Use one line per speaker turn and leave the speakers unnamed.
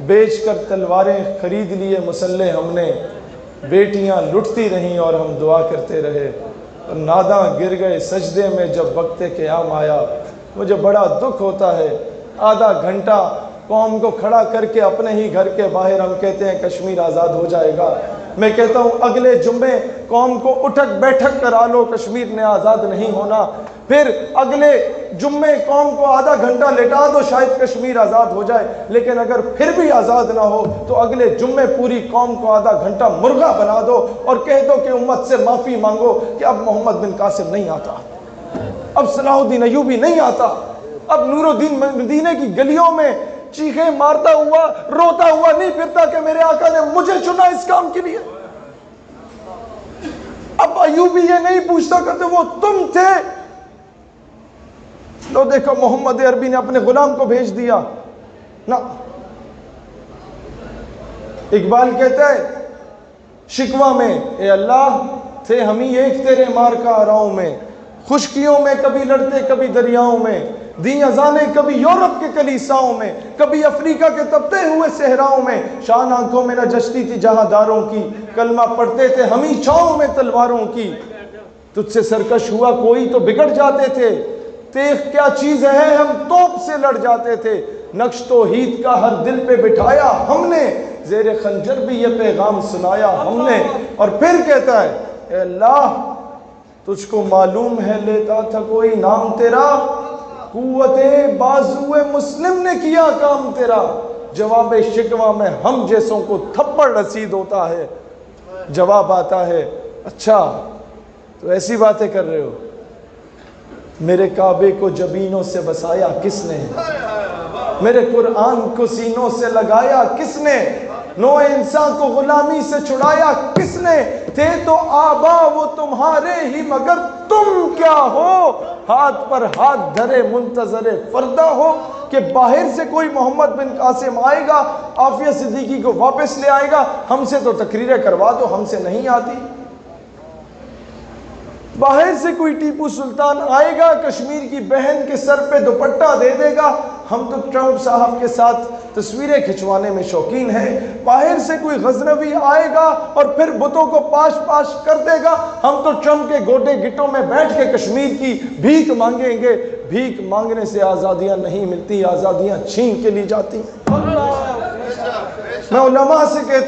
بیچ کر تلواریں خرید لیے مسلح ہم نے، بیٹیاں لٹتی رہیں اور ہم دعا کرتے رہے، اور ناداں گر گئے سجدے میں جب وقت قیام آیا۔ مجھے بڑا دکھ ہوتا ہے، آدھا گھنٹہ قوم کو کھڑا کر کے اپنے ہی گھر کے باہر ہم کہتے ہیں کشمیر آزاد ہو جائے گا۔ میں کہتا ہوں اگلے جمعے قوم کو اٹھک بیٹھک کرا لو، کشمیر نے آزاد نہیں ہونا۔ پھر اگلے جمعے قوم کو آدھا گھنٹہ لٹا دو، شاید کشمیر آزاد ہو جائے۔ لیکن اگر پھر بھی آزاد نہ ہو تو اگلے جمعے پوری قوم کو آدھا گھنٹہ مرغا بنا دو اور کہہ دو کہ امت سے معافی مانگو کہ اب محمد بن قاسم نہیں آتا، اب صلاح الدین ایوبی نہیں آتا، اب نور الدین مدینے کی گلیوں میں چیخیں مارتا ہوا روتا ہوا نہیں پھرتا کہ میرے آقا نے مجھے چنا اس کام کے لیے۔ اب ایوبی یہ نہیں پوچھتا کرتے وہ تم تھے، لو دیکھو محمد عربی نے اپنے غلام کو بھیج دیا نا۔ اقبال کہتا ہے شکوہ میں، اے اللہ تھے ہم ہی ایک تیرے مار کا آراؤں میں، خشکیوں میں کبھی لڑتے کبھی دریاؤں میں، دی اذانیں کبھی یورپ کے کلیساؤں میں، کبھی افریقہ کے تپتے ہوئے صحراؤں میں، شان آنکھوں میں نہ جچتی تھی جہاں داروں کی، کلمہ پڑھتے تھے ہم ہی چھاؤں میں تلواروں کی، تجھ سے سرکش ہوا کوئی تو بگڑ جاتے تھے، تیغ کیا چیز ہے ہم توپ سے لڑ جاتے تھے، نقش توحید کا ہر دل پہ بٹھایا ہم نے، زیر خنجر بھی یہ پیغام سنایا ہم نے۔ اور پھر کہتا ہے اے اللہ تجھ کو معلوم ہے لیتا تھا کوئی نام تیرا، قوت بازو مسلم نے کیا کام تیرا، جواب شکوہ میں ہم جیسوں کو تھپڑ رسید ہوتا ہے، جواب آتا ہے اچھا تو ایسی باتیں کر رہے ہو، میرے کعبے کو جبینوں سے بسایا کس نے، میرے قرآن کو سینوں سے لگایا کس نے، نو انسان کو غلامی سے چھڑایا کس نے، تھے تو آبا وہ تمہارے ہی مگر تم کیا ہو، ہاتھ پر ہاتھ دھرے منتظر فردہ ہو کہ باہر سے کوئی محمد بن قاسم آئے گا عافیہ صدیقی کو واپس لے آئے گا، ہم سے تو تقریریں کروا دو ہم سے نہیں آتی۔ باہر سے کوئی ٹیپو سلطان آئے گا کشمیر کی بہن کے سر پہ دوپٹہ دے دے گا، ہم تو ٹرمپ صاحب کے ساتھ تصویریں کھنچوانے میں شوقین ہیں۔ باہر سے کوئی غزنوی آئے گا اور پھر بتوں کو پاش پاش کر دے گا، ہم تو ٹرمپ کے گوٹے گٹوں میں بیٹھ کے کشمیر کی بھیک مانگیں گے۔ بھیک مانگنے سے آزادیاں نہیں ملتی، آزادیاں چھین کے لی جاتی۔ میں علماء سے کہتا